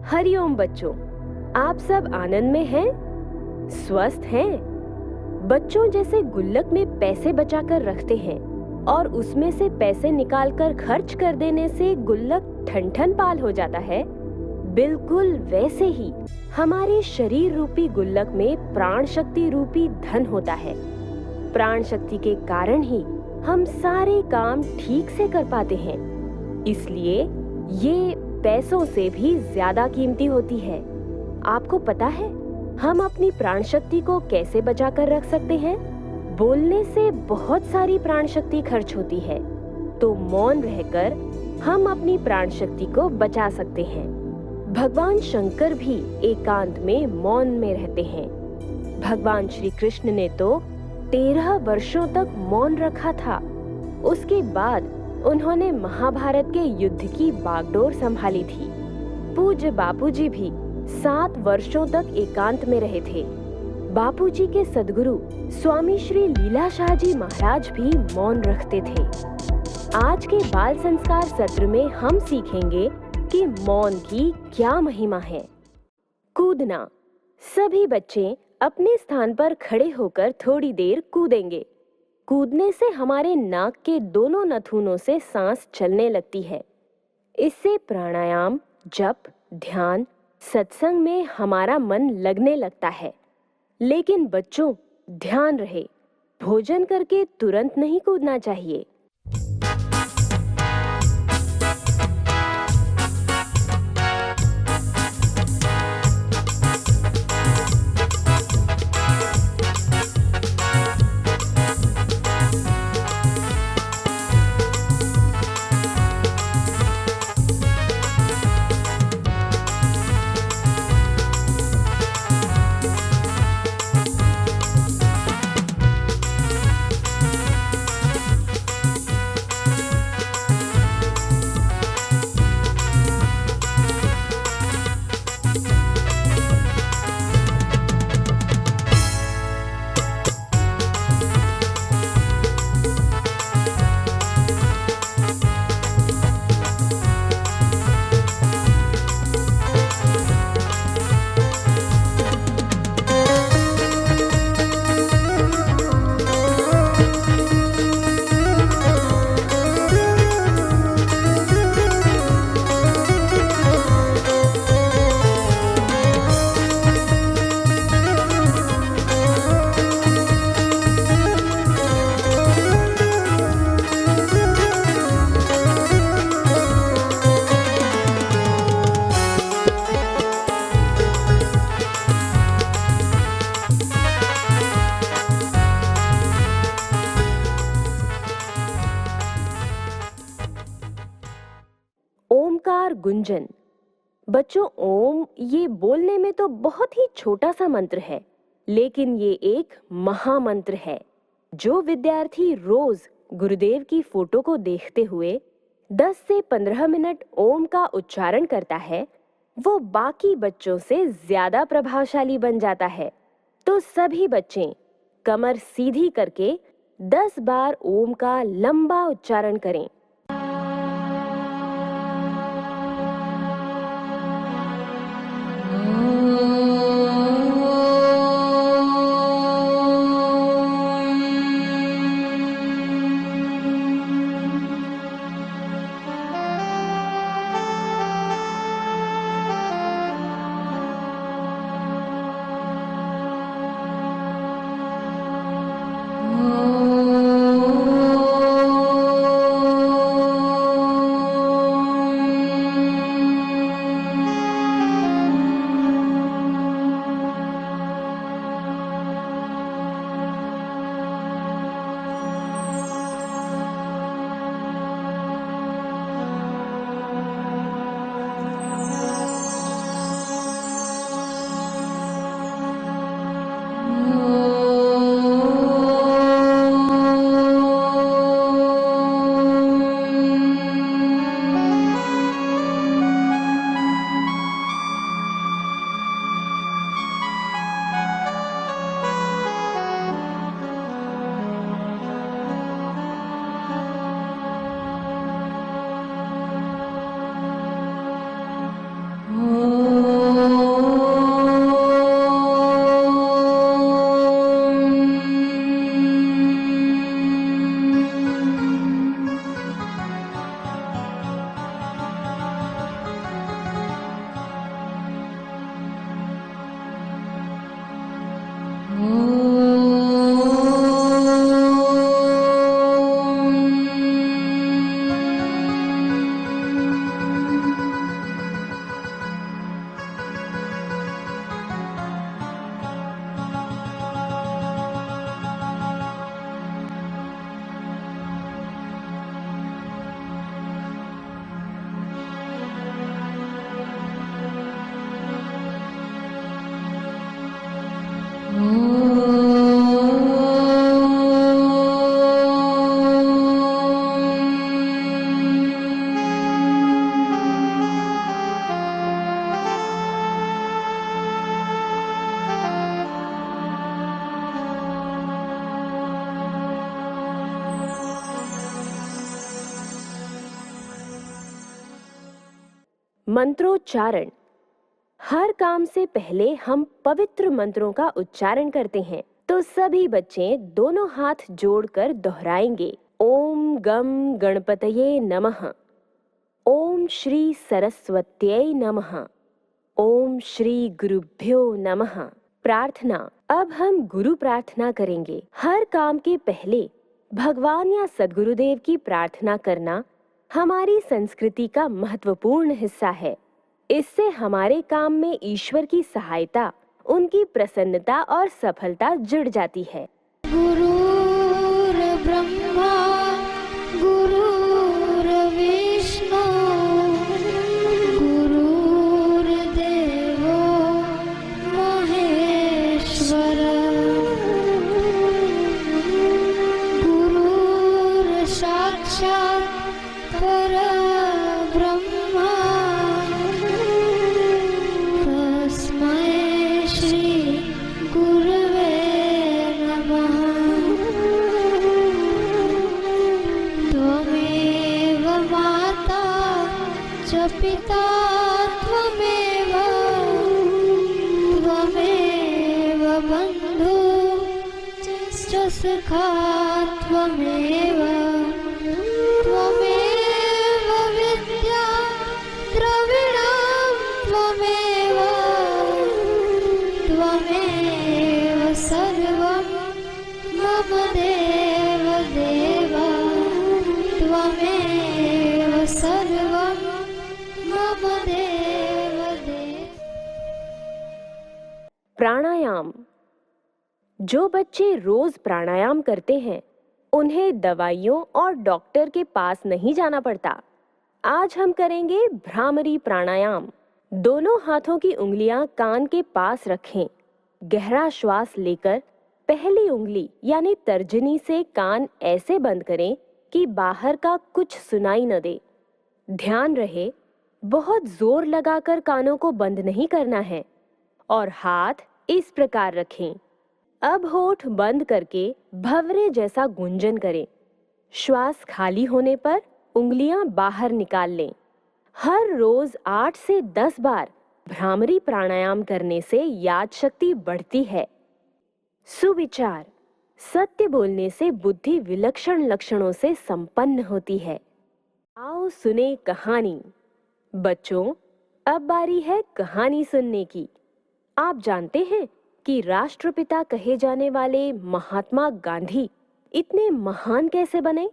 हरिओम बच्चों, आप सब आनंद में हैं? स्वस्थ हैं? बच्चों, जैसे गुल्लक में पैसे बचाकर रखते हैं और उसमें से पैसे निकालकर खर्च कर देने से गुल्लक ठन-ठन पाल हो जाता है, बिल्कुल वैसे ही हमारे शरीर रूपी गुल्लक में प्राण शक्ति रूपी धन होता है। प्राण शक्ति के कारण ही हम सारे काम ठीक से कर पाते हैं। इसलिए ये पैसों से भी ज्यादा कीमती होती है। आपको पता है हम अपनी प्राण शक्ति को कैसे बचा कर रख सकते हैं? बोलने से बहुत सारी प्राण शक्ति खर्च होती है, तो मौन रहकर हम अपनी प्राण शक्ति को बचा सकते हैं। भगवान शंकर भी एकांत में मौन में रहते हैं। भगवान श्री कृष्ण ने तो 13 वर्षों तक मौन रखा था। उसके बाद उन्होंने महाभारत के युद्ध की बागडोर संभाली थी। पूज्य बापूजी भी 7 वर्षों तक एकांत में रहे थे। बापूजी के सद्गुरु स्वामी श्री लीलाशाह जी महाराज भी मौन रखते थे। आज के बाल संस्कार सत्र में हम सीखेंगे कि मौन की क्या महिमा है। कूदना। सभी बच्चे अपने स्थान पर खड़े होकर थोड़ी देर कूदेंगे। कूदने से हमारे नाक के दोनों नथुनों से सांस चलने लगती है। इससे प्राणायाम, जप, ध्यान, सत्संग में हमारा मन लगने लगता है। लेकिन बच्चों, ध्यान रहे, भोजन करके तुरंत नहीं कूदना चाहिए। ओमकार गुंजन। बच्चों, ओम ये बोलने में तो बहुत ही छोटा सा मंत्र है, लेकिन ये एक महामंत्र है। जो विद्यार्थी रोज गुरुदेव की फोटो को देखते हुए 10 से 15 मिनट ओम का उच्चारण करता है, वो बाकी बच्चों से ज्यादा प्रभावशाली बन जाता है। तो सभी बच्चे कमर सीधी करके 10 बार ओम का लंबा उच्चारण करें। मंत्रोच्चारण। हर काम से पहले हम पवित्र मंत्रों का उच्चारण करते हैं, तो सभी बच्चे दोनों हाथ जोड़कर दोहराएंगे। ओम गम गणपतये नमः, ओम श्री सरस्वत्यै नमः, ओम श्री गुरुभ्यो नमः। प्रार्थना। अब हम गुरु प्रार्थना करेंगे। हर काम के पहले भगवान या सद्गुरुदेव की प्रार्थना करना हमारी संस्कृति का महत्वपूर्ण हिस्सा है। इससे हमारे काम में ईश्वर की सहायता, उनकी प्रसन्नता और सफलता जुड़ जाती है। गुरुर्ब्रह्मा गुरुर्विष्णु गुरुर्देवो महेश्वर गुरुर्साक्षात् परब्रह्मा तस्मै श्री गुरवे नमः। त्वमेव माता च पिता त्वमेव बन्धु च सखा त्वमेव विद्या द्रविणं त्वमेव सर्वं मम देव त्वमेव सर्वं मम देव। प्राणायाम। जो बच्चे रोज प्राणायाम करते हैं, उन्हें दवाइयों और डॉक्टर के पास नहीं जाना पड़ता। आज हम करेंगे भ्रामरी प्राणायाम। दोनों हाथों की उंगलियां कान के पास रखें। गहरा श्वास लेकर पहली उंगली यानी तर्जनी से कान ऐसे बंद करें कि बाहर का कुछ सुनाई न दे। ध्यान रहे, बहुत जोर लगाकर कानों को बंद नहीं करना है और हाथ इस प्रकार रखें। अब होठ बंद करके भंवरे जैसा गुंजन करें। श्वास खाली होने पर उंगलियां बाहर निकाल लें। हर रोज 8 से 10 बार भ्रामरी प्राणायाम करने से याद शक्ति बढ़ती है। सुविचार। सत्य बोलने से बुद्धि विलक्षण लक्षणों से संपन्न होती है। आओ सुने कहानी। बच्चों, अब बारी है कहानी सुनने की। आप जानते हैं कि राष्ट्रपिता कहे जाने वाले महात्मा गांधी इतने महान कैसे बने?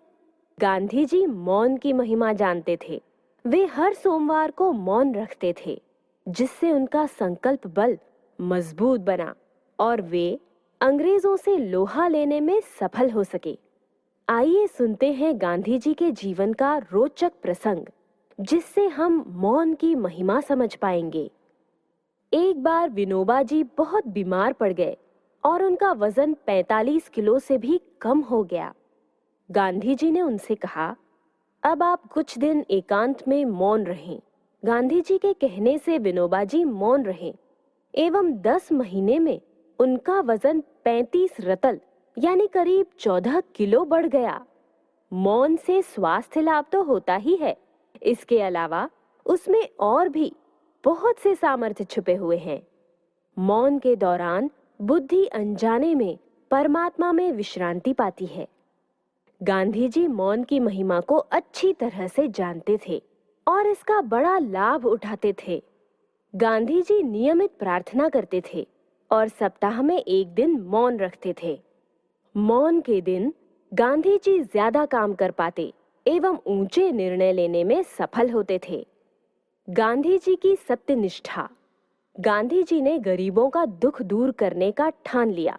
गांधी जी मौन की महिमा जानते थे। वे हर सोमवार को मौन रखते थे, जिससे उनका संकल्प बल मजबूत बना और वे अंग्रेजों से लोहा लेने में सफल हो सके। आइए सुनते हैं गांधी जी के जीवन का रोचक प्रसंग, जिससे हम मौन की महिमा समझ पाएंगे। एक बार विनोबा जी बहुत बीमार पड़ गए और उनका वजन 45 किलो से भी कम हो गया। गांधी जी ने उनसे कहा, अब आप कुछ दिन एकांत में मौन रहें। गांधी जी के कहने से विनोबा जी मौन रहे एवं 10 महीने में उनका वजन 35 रतल यानी करीब 14 किलो बढ़ गया। मौन से स्वास्थ्य लाभ तो होता ही है, इसके अलावा उसमें और भी बहुत से सामर्थ्य छुपे हुए हैं। मौन के दौरान बुद्धि अनजाने में परमात्मा में विश्रांति पाती है। गांधी जी मौन की महिमा को अच्छी तरह से जानते थे और इसका बड़ा लाभ उठाते थे। गांधी जी नियमित प्रार्थना करते थे और सप्ताह में एक दिन मौन रखते थे। मौन के दिन गांधी जी ज्यादा काम कर पाते एवं ऊंचे निर्णय लेने में सफल होते थे। गांधी जी की सत्यनिष्ठा। गांधी जी ने गरीबों का दुख दूर करने का ठान लिया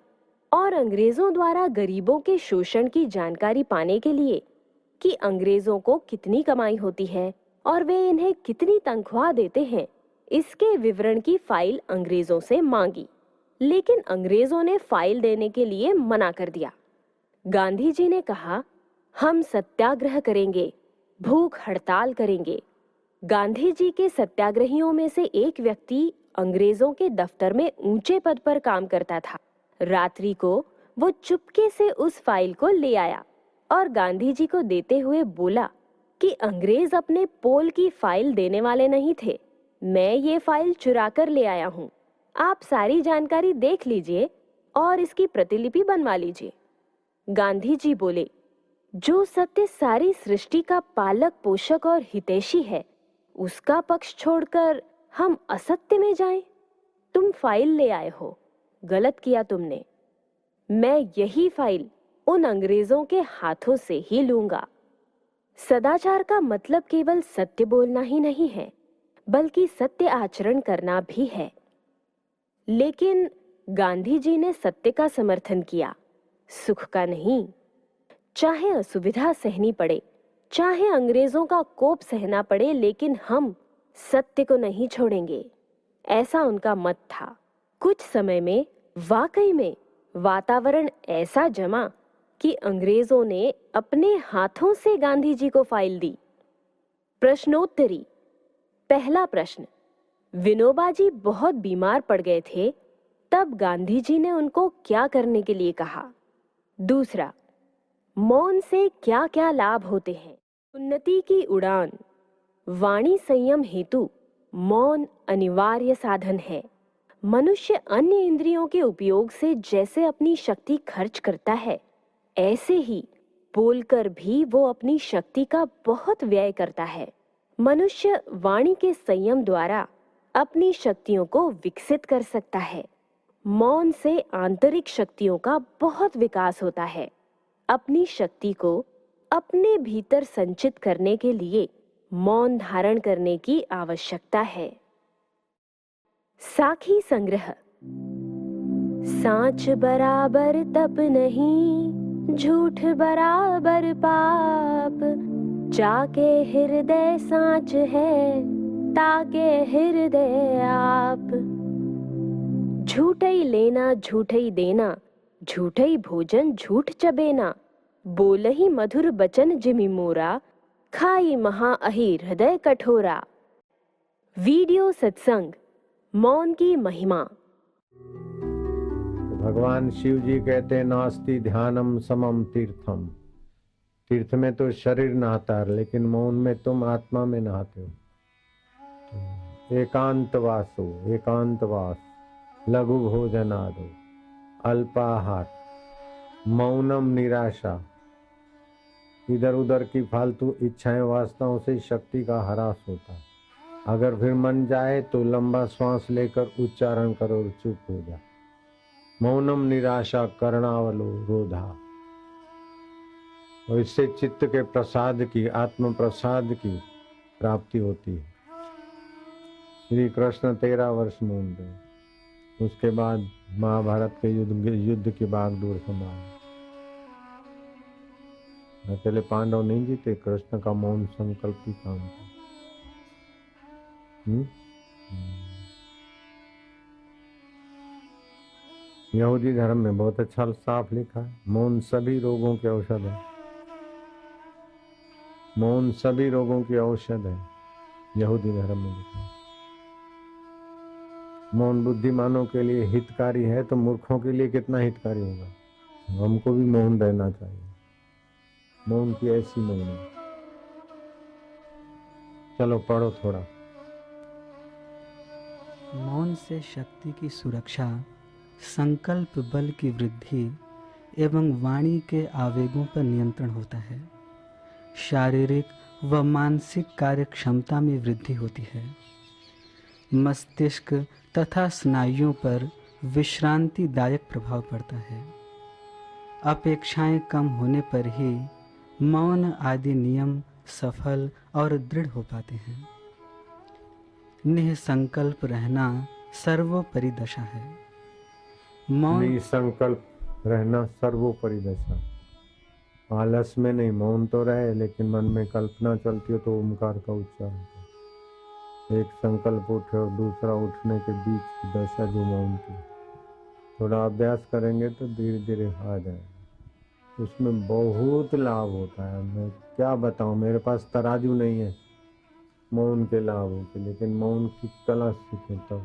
और अंग्रेजों द्वारा गरीबों के शोषण की जानकारी पाने के लिए कि अंग्रेजों को कितनी कमाई होती है और वे इन्हें कितनी तनख्वाह देते हैं, इसके विवरण की फाइल अंग्रेजों से मांगी। लेकिन अंग्रेजों ने फाइल देने के लिए मना कर दिया। गांधी जी ने कहा, हम सत्याग्रह करेंगे, भूख हड़ताल करेंगे। गांधी जी के सत्याग्रहियों में से एक व्यक्ति अंग्रेजों के दफ्तर में ऊंचे पद पर काम करता था। रात्रि को वो चुपके से उस फाइल को ले आया और गांधी जी को देते हुए बोला कि अंग्रेज अपने पोल की फाइल देने वाले नहीं थे, मैं ये फाइल चुरा कर ले आया हूँ। आप सारी जानकारी देख लीजिए और इसकी प्रतिलिपि बनवा लीजिए। गांधी जी बोले, जो सत्य सारी सृष्टि का पालक पोषक और हितैषी है, उसका पक्ष छोड़कर हम असत्य में जाएं? तुम फाइल ले आए हो, गलत किया तुमने। मैं यही फाइल उन अंग्रेजों के हाथों से ही लूंगा। सदाचार का मतलब केवल सत्य बोलना ही नहीं है, बल्कि सत्य आचरण करना भी है। लेकिन गांधी जी ने सत्य का समर्थन किया, सुख का नहीं। चाहे असुविधा सहनी पड़े, चाहे अंग्रेजों का कोप सहना पड़े, लेकिन हम सत्य को नहीं छोड़ेंगे, ऐसा उनका मत था। कुछ समय में वाकई में वातावरण ऐसा जमा कि अंग्रेजों ने अपने हाथों से गांधी जी को फाइल दी। प्रश्नोत्तरी। पहला प्रश्न, विनोबा जी बहुत बीमार पड़ गए थे, तब गांधी जी ने उनको क्या करने के लिए कहा? दूसरा, मौन से क्या क्या लाभ होते हैं? उन्नति की उड़ान। वाणी संयम हेतु मौन अनिवार्य साधन है। मनुष्य अन्य इंद्रियों के उपयोग से जैसे अपनी शक्ति खर्च करता है, ऐसे ही बोलकर भी वो अपनी शक्ति का बहुत व्यय करता है। मनुष्य वाणी के संयम द्वारा अपनी शक्तियों को विकसित कर सकता है। मौन से आंतरिक शक्तियों का बहुत विकास होता है। अपनी शक्ति को अपने भीतर संचित करने के लिए मौन धारण करने की आवश्यकता है। साखी संग्रह। सांच बराबर तप नहीं, झूठ बराबर पाप। जाके हृदय सांच है, ताके हृदय आप। झूठई लेना झूठई देना, झूठई भोजन झूठ चबेना। बोलही मधुर बचन जिमि मोरा, खाई महा अहि हृदय कठोरा। वीडियो सत्संग, मौन की महिमा। भगवान शिव जी कहते नास्ति ध्यानम समम तीर्थम। तीर्थ में तो शरीर नहाता है, लेकिन मौन में तुम आत्मा में नहाते हो। एकांतवासो, एकांतवास, लघु भोजनादो, अल्पाहार, मौनम निराशा। इधर उधर की फालतू इच्छाएं वासनाओं से शक्ति का ह्रास होता है। अगर फिर मन जाए तो लंबा श्वास लेकर उच्चारण करो और चुप हो जा। मौनम निराशा कर्णावलोरोधा। और इससे चित्त के प्रसाद की, आत्म प्रसाद की प्राप्ति होती है। श्री कृष्ण 13 वर्ष मौन रहे। उसके बाद महाभारत के युद्ध की बागडोर संभाली। अकेले पांडव नहीं जीते, कृष्ण का मौन संकल्प ही काम था। यहूदी धर्म में बहुत अच्छा साफ लिखा है, मौन सभी रोगों के औषध है। मौन सभी रोगों की औषध है, यहूदी धर्म में लिखा है। मौन बुद्धिमानों के लिए हितकारी है, तो मूर्खों के लिए कितना हितकारी होगा। हमको भी मौन रहना चाहिए। मौन की ऐसी महिमा। चलो पढ़ो थोड़ा। मौन से शक्ति की सुरक्षा, संकल्प बल की वृद्धि एवं वाणी के आवेगों पर नियंत्रण होता है। शारीरिक व मानसिक कार्य क्षमता में वृद्धि होती है। मस्तिष्क तथा स्नायुओं पर विश्रांतिदायक प्रभाव पड़ता है। अपेक्षाएं कम होने पर ही मौन आदि नियम सफल और दृढ़ हो पाते हैं। निःसंकल्प रहना सर्वोपरि दशा है। मौन निःसंकल्प रहना सर्वोपरि दशा। आलस में नहीं, मौन तो रहे, लेकिन मन में कल्पना चलती हो तो ओमकार का उच्चारण करो। एक संकल्प उठे और दूसरा उठने के बीच की दशा जो मौन की। थोड़ा अभ्यास करेंगे तो धीरे धीरे आ जाएगा। उसमें बहुत लाभ होता है। मैं क्या बताऊं, मेरे पास तराजू नहीं है मौन के लाभों के, लेकिन मौन की कला सीखे तो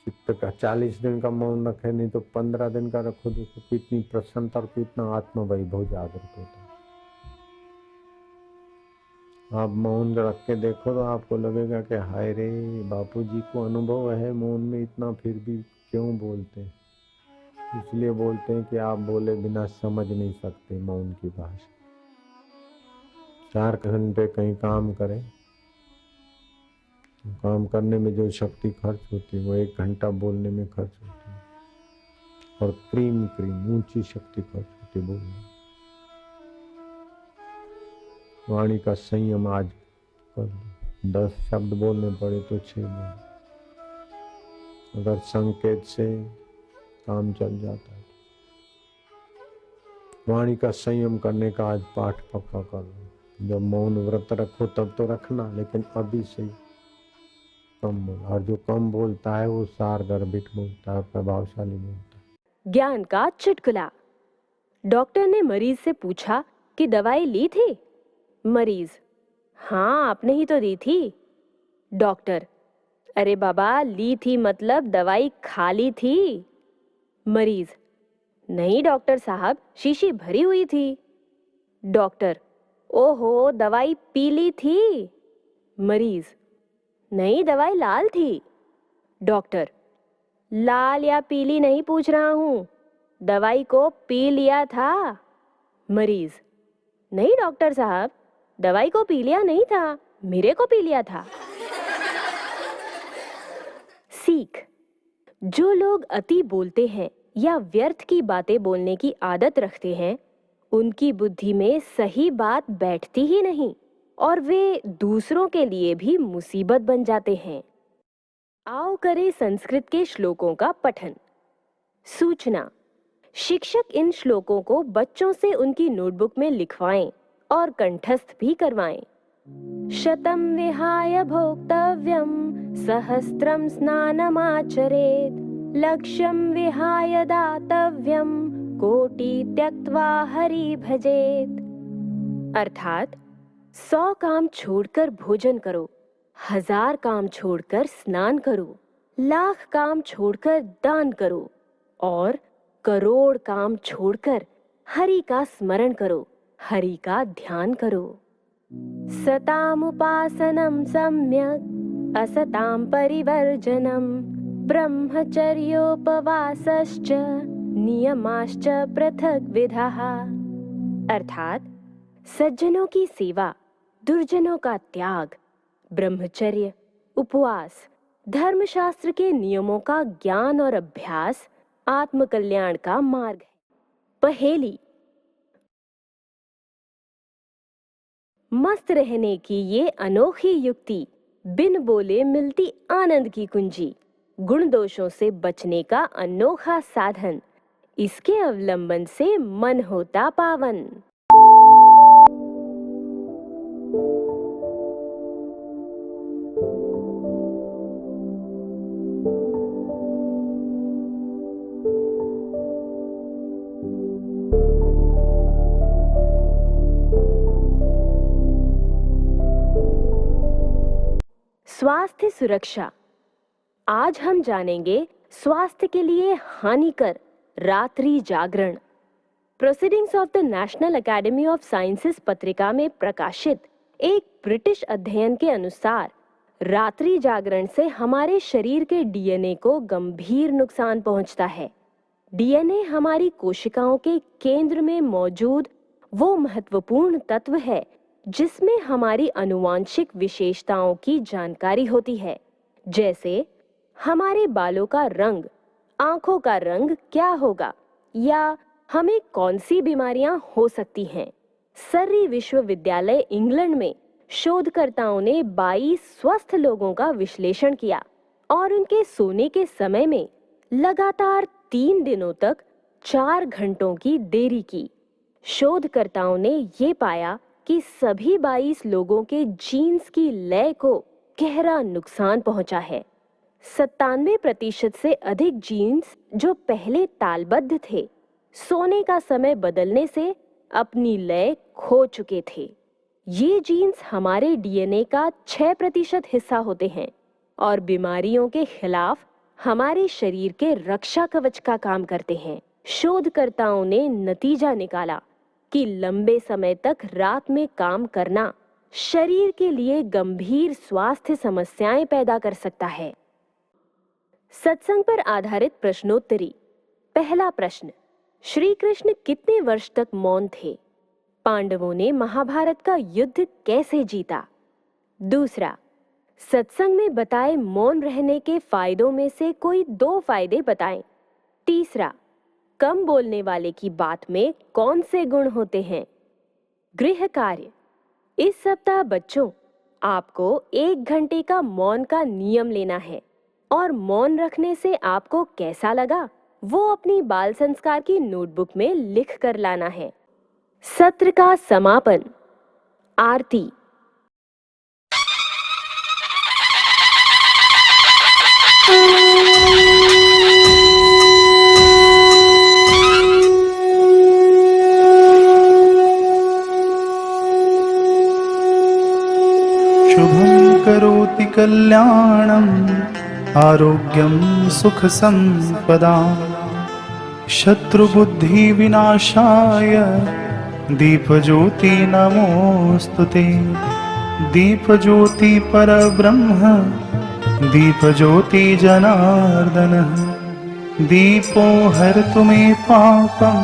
चित्त का 40 दिन का मौन रखे, नहीं तो 15 दिन का रखो, देखो कितनी प्रसन्नता और कितना आत्मवैभव जागृत होता है। आप मौन रख के देखो तो आपको लगेगा कि हाय रे, बापूजी को अनुभव है मौन में इतना, फिर भी क्यों बोलते हैं। इसलिए बोलते हैं कि आप बोले बिना समझ नहीं सकते मौन की भाषा। 4 घंटे कहीं काम करें, काम करने में जो शक्ति खर्च होती है वो 1 घंटा बोलने में खर्च होती है, और क्रीम ऊंची शक्ति खर्च होती है बोलने। वाणी का संयम आज कर लो। 10 शब्द बोलने पड़े तो 6 बोलो। अगर संकेत से काम चल जाता है, वाणी का संयम करने का आज पाठ पक्का कर लो। जब मौन व्रत रखो तब तो रखना, लेकिन अभी से कम बोल। और जो कम बोलता है वो सार गर्भित बोलता है, प्रभावशाली बोलता है। ज्ञान का चुटकुला। डॉक्टर ने मरीज से पूछा कि दवाई ली थी? मरीज: हाँ, आपने ही तो दी थी। डॉक्टर: अरे बाबा, ली थी मतलब दवाई खा ली थी। मरीज: नहीं डॉक्टर साहब, शीशी भरी हुई थी। डॉक्टर: ओहो, दवाई पी ली थी। मरीज: नहीं, दवाई लाल थी। डॉक्टर: लाल या पीली नहीं पूछ रहा हूं, दवाई को पी लिया था। मरीज: नहीं डॉक्टर साहब, दवाई को पी लिया नहीं था, मेरे को पी लिया था। सीख: जो लोग अति बोलते हैं या व्यर्थ की बातें बोलने की आदत रखते हैं, उनकी बुद्धि में सही बात बैठती ही नहीं और वे दूसरों के लिए भी मुसीबत बन जाते हैं। आओ करें संस्कृत के श्लोकों का पठन। सूचना: शिक्षक इन श्लोकों को बच्चों से उनकी नोटबुक में लिखवाएं और कंठस्थ भी करवाएं। शतं विहाय भोक्तव्यं सहस्त्रं स्नानमाचरेत्, लक्ष्यं विहाय दातव्यं कोटि त्यक्त्वा हरि भजेत्। अर्थात 100 काम छोड़कर भोजन करो, 1000 काम छोड़कर स्नान करो, लाख काम छोड़कर दान करो और करोड़ काम छोड़कर हरि का स्मरण करो, हरि का ध्यान करो। सतामुपासनं सम्यक् असतां परिवर्जनं, ब्रह्मचर्योपवासश्च नियमाश्च पृथक् विधाः। अर्थात सज्जनों की सेवा, दुर्जनों का त्याग, ब्रह्मचर्य, उपवास, धर्मशास्त्र के नियमों का ज्ञान और अभ्यास आत्मकल्याण का मार्ग है। पहेली: मस्त रहने की ये अनोखी युक्ति, बिन बोले मिलती आनंद की कुंजी, गुण दोषों से बचने का अनोखा साधन, इसके अवलंबन से मन होता पावन। स्वास्थ्य सुरक्षा। आज हम जानेंगे स्वास्थ्य के लिए हानिकर रात्रि जागरण। Proceedings of the National Academy of Sciences पत्रिका में प्रकाशित एक ब्रिटिश अध्ययन के अनुसार रात्रि जागरण से हमारे शरीर के डीएनए को गंभीर नुकसान पहुंचता है। डीएनए हमारी कोशिकाओं के केंद्र में मौजूद वो महत्वपूर्ण तत्व है जिसमें हमारी आनुवांशिक विशेषताओं की जानकारी होती है, जैसे हमारे बालों का रंग, आंखों का रंग क्या होगा या हमें कौन सी बीमारियां हो सकती हैं। सर्री विश्वविद्यालय इंग्लैंड में शोधकर्ताओं ने 22 स्वस्थ लोगों का विश्लेषण किया और उनके सोने के समय में लगातार 3 दिनों तक 4 घंटों की देरी की। शोधकर्ताओं ने ये पाया कि सभी 22 लोगों के जीन्स की लय को गहरा नुकसान पहुंचा है। 97% से अधिक जीन्स जो पहले तालबद्ध थे, सोने का समय बदलने से अपनी लय खो चुके थे। ये जीन्स हमारे डीएनए का 6% हिस्सा होते हैं और बीमारियों के खिलाफ हमारे शरीर के रक्षा कवच का काम करते हैं। शोधकर्ताओं ने नतीजा निकाला कि लंबे समय तक रात में काम करना शरीर के लिए गंभीर स्वास्थ्य समस्याएं पैदा कर सकता है। सत्संग पर आधारित प्रश्नोत्तरी। पहला प्रश्न, श्री कृष्ण कितने वर्ष तक मौन थे? पांडवों ने महाभारत का युद्ध कैसे जीता? दूसरा, सत्संग में बताए मौन रहने के फायदों में से कोई 2 फायदे बताएं। तीसरा, कम बोलने वाले की बात में कौन से गुण होते हैं? गृह कार्य। इस सप्ताह बच्चों, आपको 1 घंटे का मौन का नियम लेना है और मौन रखने से आपको कैसा लगा वो अपनी बाल संस्कार की नोटबुक में लिख कर लाना है। सत्र का समापन, आरती। शुभं करोति कल्याणं आरोग्यं सुख संपदां शत्रुबुद्धि विनाशाय दीपज्योति नमोस्तुते। दीपज्योति परब्रह्म दीपज्योति जनार्दन दीपो हरतु मे पापं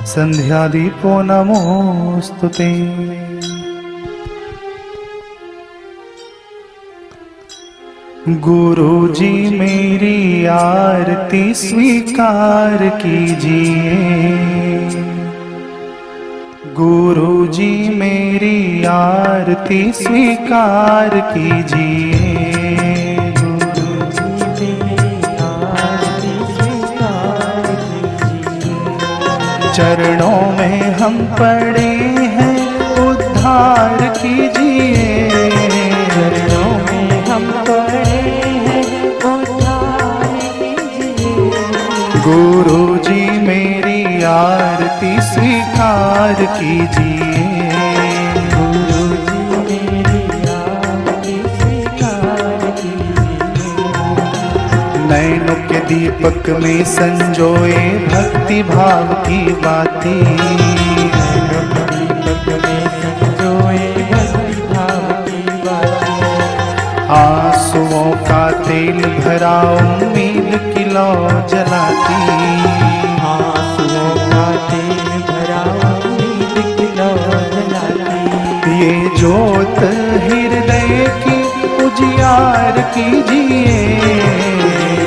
संध्या दीपो नमोस्तुते। गुरुजी मेरी आरती स्वीकार कीजिए। गुरुजी मेरी आरती स्वीकार कीजिए। गुरुजी मेरी आरती स्वीकार कीजिए। चरणों में हम पड़े हैं उद्धार कीजिए। चरणों में हम पड़े हैं उद्धार कीजिए। गुरुजी मेरी आरती स्वीकार कीजिए। गुरुजी मेरी आरती स्वीकार कीजिए। नैनों के दीपक में संजोए भक्ति भाव की बातें। नैनों के दीपक में संजोए भक्ति भाव की बातें। आंसुओं का तेल भरा उम्मीद की लौ जलाती। आंसुओं का तेल भरा उम्मीद की लौ जलाती। ये ज्योत हृदय की उजियार कीजिए।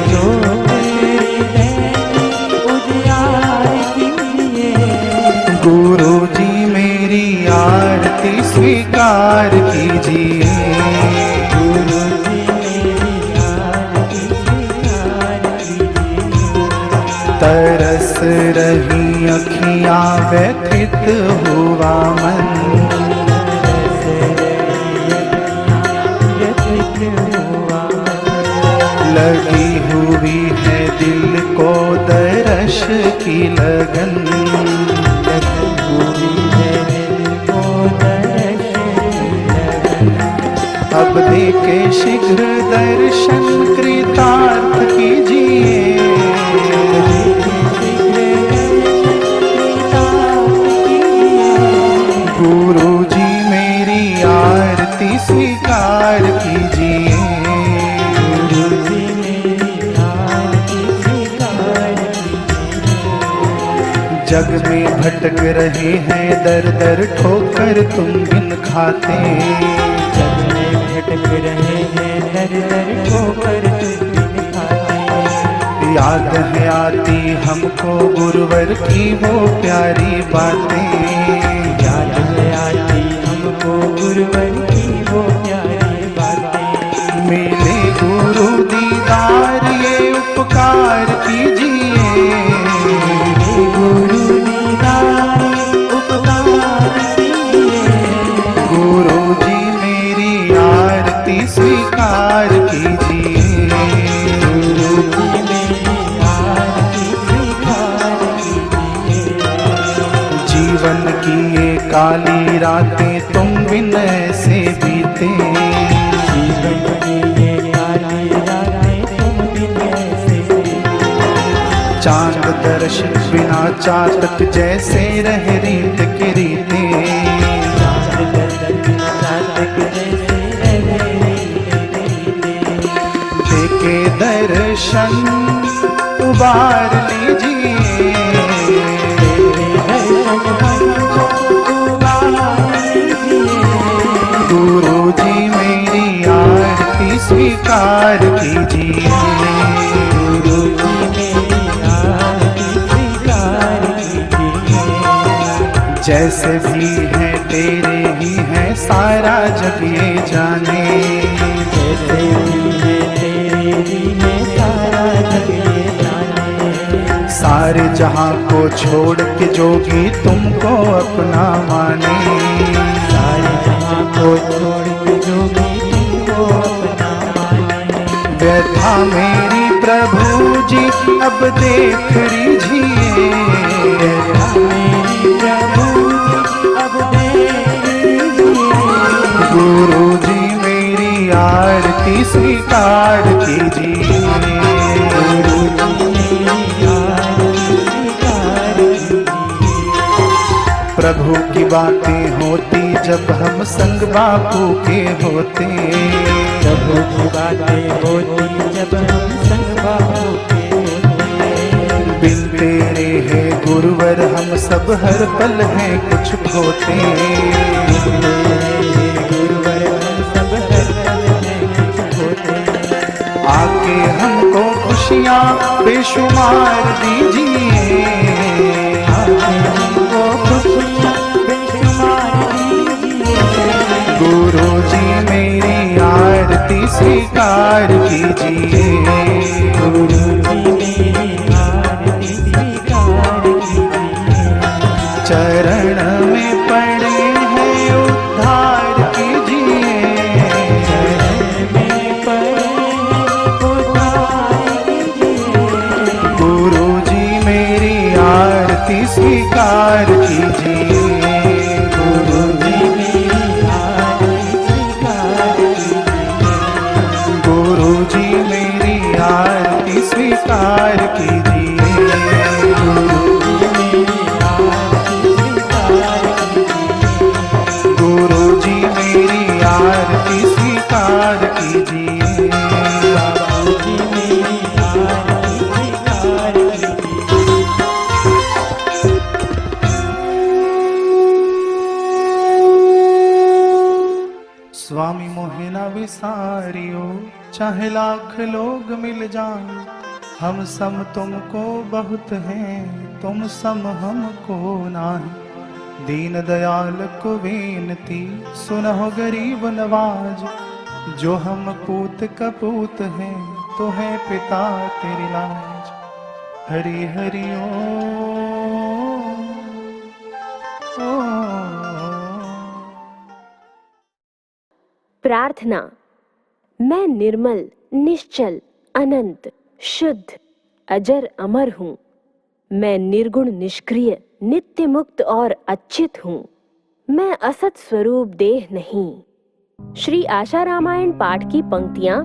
ज्योत हृदय की उजियार कीजिए। गुरुजी मेरी आरती स्वीकार कीजिए। तरस रही अखियाँ व्यथित हुआ मन। लगी हुई है दिल को दर्श की लगन। लगी हुई है दिल को दर्श की लगन। अब देखे शीघ्र दर्शन कृतार्थ कीजिए। गुरुजी मेरी आरती स्वीकार कीजिए। गुरुजी मेरी आरती स्वीकार कीजिए। जग में भटक रहे हैं दर दर ठोकर तुम बिन खाते। जग में भटक रहे हैं दर दर ठोकर तुम बिन खाते। याद है आती हमको गुरुवर की वो प्यारी बातें। याद है आती हमको गुरुवर की वो प्यारी बातें। मेरे गुरु दीदार ये उपकार कीजिए। गुरु दीदार उपकार कीजिए। गुरुजी मेरी आरती स्वीकार कीजिए। काली रातें तुम बिन ऐसे बीते। जीवन की ये काली रातें तुम बिन ऐसे बीते। चांद दर्श बिना चातक जैसे रह रीत के रीते। चाँद दर्शन बिना चातक जैसे रहे रीते। देखे दर्शन उबार लीजिए। गुरु जी मेरी आरती स्वीकार कीजिए। गुरु जी मेरी आरती स्वीकार कीजिए। जैसे भी है तेरे ही है सारा जग ये जाने। जैसे भी है तेरे ही है सारा जग ये जाने। सारे जहां को छोड़ के जोगी तुमको अपना माने। सारे जहां को छोड़ के जोगी तुमको अपना माने। व्यथा मेरी प्रभु जी अब देख लीजिए। मेरी प्रभु अब देख लीजिए। गुरु जी मेरी आरती स्वीकार कीजिए। गुरु जी मेरी आरती स्वीकार कीजिए। प्रभु की बातें होती जब हम संग बापू के होते। प्रभु की बातें होती जब हम संग बाबू के होते। बिन तेरे है गुरुवर हम सब हर पल हैं कुछ खोते। गुरुवर हम सब हर पल हैं कुछ खोते। आके हमको खुशियाँ बेशुमार दीजिए। आके हमको खुशियाँ बेशुमार दीजिए। गुरु जी मेरी आरती स्वीकार कीजिए। गुरु जी मेरी आरती स्वीकार कीजिए। चरण में पड़े हैं उद्धार कीजिए। चरण में पड़े उद्धार कीजिए। गुरु जी मेरी आरती स्वीकार कीजिए। गुरु जी मेरी आरती स्वीकार कीजिए। गुरु जी मेरी आरती स्वीकार कीजिए। गुरु जी मेरी आरती स्वीकार कीजिए। गुरु जी मेरी आरती स्वीकार कीजिए। बाबू जी मेरी आरती स्वीकार कीजिए। स्वामी मोहे ना विसारियो चाहे लाख लोग मिल जाएं। हम सम तुमको बहुत हैं तुम सम हमको नाही। दीन दयाल को विनती सुनहो गरीब नवाज। जो हम पूत कपूत हैं तो है पिता तेरी लाज। हरि हरि ओ प्रार्थना। मैं निर्मल, निश्चल, अनंत, शुद्ध, अजर अमर हूँ। मैं निर्गुण, निष्क्रिय, नित्य मुक्त और अच्युत हूँ। मैं असत स्वरूप देह नहीं। श्री आशा रामायण पाठ की पंक्तियां